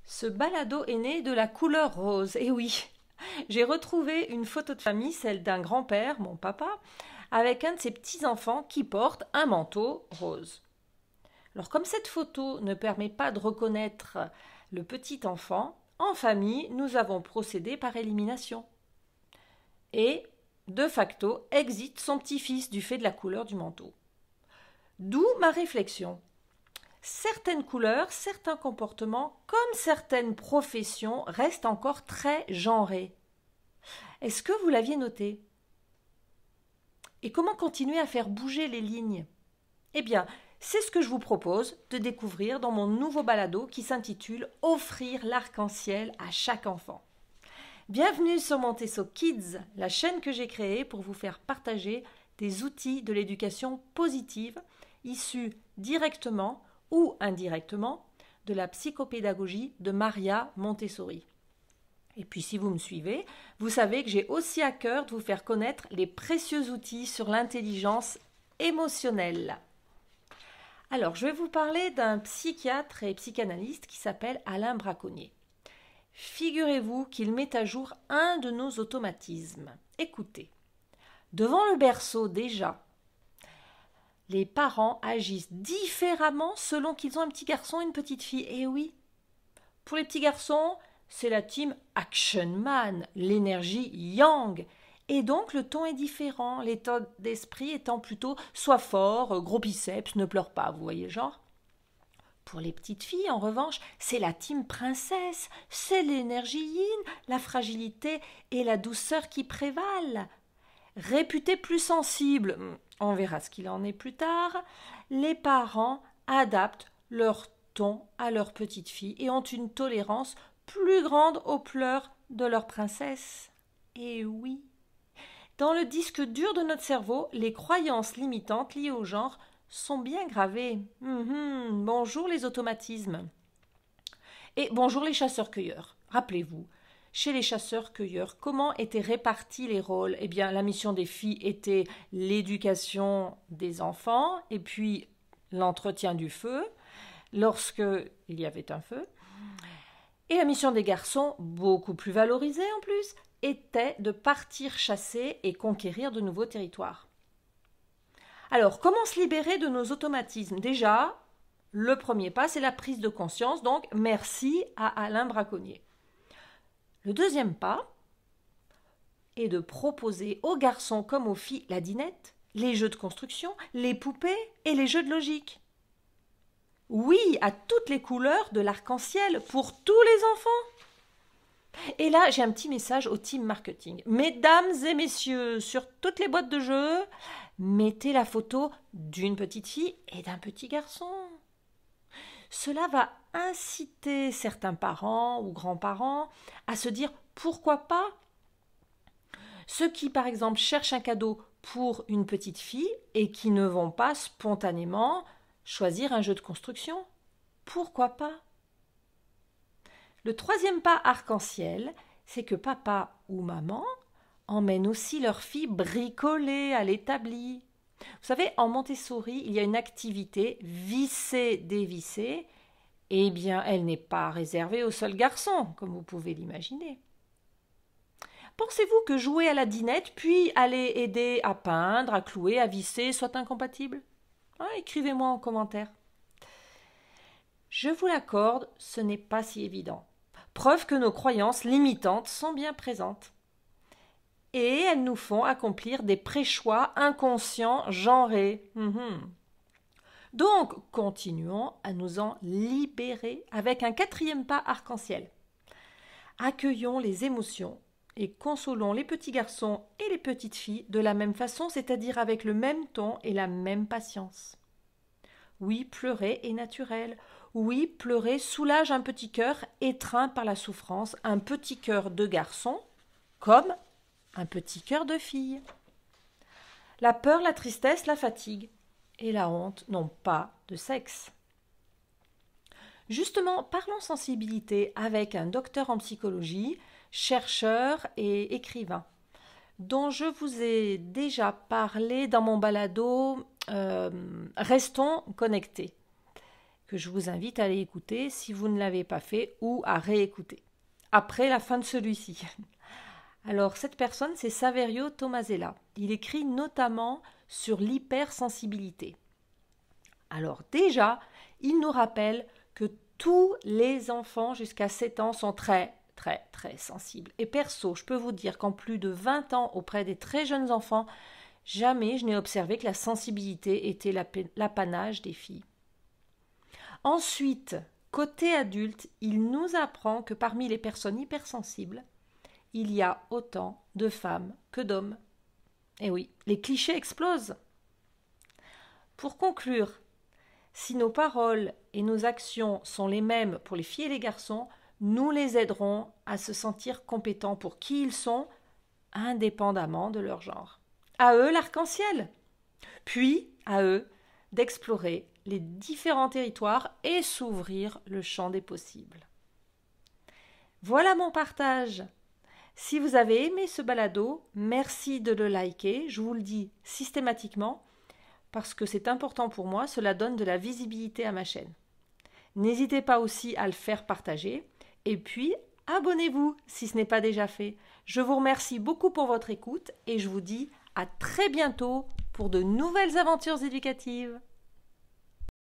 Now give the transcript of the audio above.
Ce balado est né de la couleur rose. Et oui, j'ai retrouvé une photo de famille, celle d'un grand-père, mon papa, avec un de ses petits-enfants qui porte un manteau rose. Alors comme cette photo ne permet pas de reconnaître le petit enfant, en famille, nous avons procédé par élimination. Et, de facto, exit son petit-fils du fait de la couleur du manteau. D'où ma réflexion. Certaines couleurs, certains comportements, comme certaines professions, restent encore très genrés. Est-ce que vous l'aviez noté? Et comment continuer à faire bouger les lignes? Eh bien, c'est ce que je vous propose de découvrir dans mon nouveau balado qui s'intitule Offrir l'arc-en-ciel à chaque enfant. Bienvenue sur Montessori Kids, la chaîne que j'ai créée pour vous faire partager des outils de l'éducation positive issus directement ou indirectement de la psychopédagogie de Maria Montessori. Et puis si vous me suivez, vous savez que j'ai aussi à cœur de vous faire connaître les précieux outils sur l'intelligence émotionnelle. Alors, je vais vous parler d'un psychiatre et psychanalyste qui s'appelle Alain Braconnier. Figurez-vous qu'il met à jour un de nos automatismes. Écoutez, devant le berceau déjà, les parents agissent différemment selon qu'ils ont un petit garçon et une petite fille. Et oui, pour les petits garçons, c'est la team Action Man, l'énergie Yang. Et donc le ton est différent, l'état d'esprit étant plutôt sois fort, gros biceps, ne pleure pas, vous voyez le genre. Pour les petites filles, en revanche, c'est la team princesse, c'est l'énergie yin, la fragilité et la douceur qui prévalent. Réputées plus sensibles, on verra ce qu'il en est plus tard, les parents adaptent leur ton à leur petite fille et ont une tolérance plus grande aux pleurs de leur princesse. Et oui. Dans le disque dur de notre cerveau, les croyances limitantes liées au genre sont bien gravées. Bonjour les automatismes. Et bonjour les chasseurs-cueilleurs. Rappelez-vous, chez les chasseurs-cueilleurs, comment étaient répartis les rôles? Eh bien, la mission des filles était l'éducation des enfants et puis l'entretien du feu, lorsque il y avait un feu. Et la mission des garçons, beaucoup plus valorisée en plus, était de partir chasser et conquérir de nouveaux territoires. Alors, comment se libérer de nos automatismes? Déjà, le premier pas, c'est la prise de conscience, donc merci à Alain Braconnier. Le deuxième pas est de proposer aux garçons comme aux filles la dinette, les jeux de construction, les poupées et les jeux de logique. Oui, à toutes les couleurs de l'arc-en-ciel, pour tous les enfants. Et là, j'ai un petit message au team marketing. Mesdames et messieurs, sur toutes les boîtes de jeux, mettez la photo d'une petite fille et d'un petit garçon. Cela va inciter certains parents ou grands-parents à se dire pourquoi pas. Ceux qui, par exemple, cherchent un cadeau pour une petite fille et qui ne vont pas spontanément choisir un jeu de construction. Pourquoi pas? Le troisième pas arc-en-ciel, c'est que papa ou maman emmènent aussi leur fille bricoler à l'établi. Vous savez, en Montessori, il y a une activité visser-dévisser. Eh bien, elle n'est pas réservée aux seuls garçons, comme vous pouvez l'imaginer. Pensez-vous que jouer à la dinette, puis aller aider à peindre, à clouer, à visser, soit incompatible? Écrivez-moi en commentaire. Je vous l'accorde, ce n'est pas si évident. Preuve que nos croyances limitantes sont bien présentes. Et elles nous font accomplir des préchoix inconscients genrés. Donc, continuons à nous en libérer avec un quatrième pas arc-en-ciel. Accueillons les émotions et consolons les petits garçons et les petites filles de la même façon, c'est-à-dire avec le même ton et la même patience. Oui, pleurer est naturel. Oui, pleurer soulage un petit cœur étreint par la souffrance, un petit cœur de garçon comme un petit cœur de fille. La peur, la tristesse, la fatigue et la honte n'ont pas de sexe. Justement, parlons sensibilité avec un docteur en psychologie, chercheur et écrivain, dont je vous ai déjà parlé dans mon balado Restons connectés. que je vous invite à aller écouter si vous ne l'avez pas fait ou à réécouter après la fin de celui-ci. Alors, cette personne, c'est Saverio Tomasella. Il écrit notamment sur l'hypersensibilité. Alors déjà, il nous rappelle que tous les enfants jusqu'à 7 ans sont très, très, très sensibles. Et perso, je peux vous dire qu'en plus de 20 ans auprès des très jeunes enfants, jamais je n'ai observé que la sensibilité était l'apanage des filles. Ensuite, côté adulte, il nous apprend que parmi les personnes hypersensibles, il y a autant de femmes que d'hommes. Et oui, les clichés explosent. Pour conclure, si nos paroles et nos actions sont les mêmes pour les filles et les garçons, nous les aiderons à se sentir compétents pour qui ils sont, indépendamment de leur genre. À eux l'arc-en-ciel. Puis, à eux d'explorer les différents territoires et s'ouvrir le champ des possibles. Voilà mon partage. Si vous avez aimé ce balado, merci de le liker, je vous le dis systématiquement, parce que c'est important pour moi, cela donne de la visibilité à ma chaîne. N'hésitez pas aussi à le faire partager, et puis abonnez-vous si ce n'est pas déjà fait. Je vous remercie beaucoup pour votre écoute, et je vous dis à très bientôt pour de nouvelles aventures éducatives.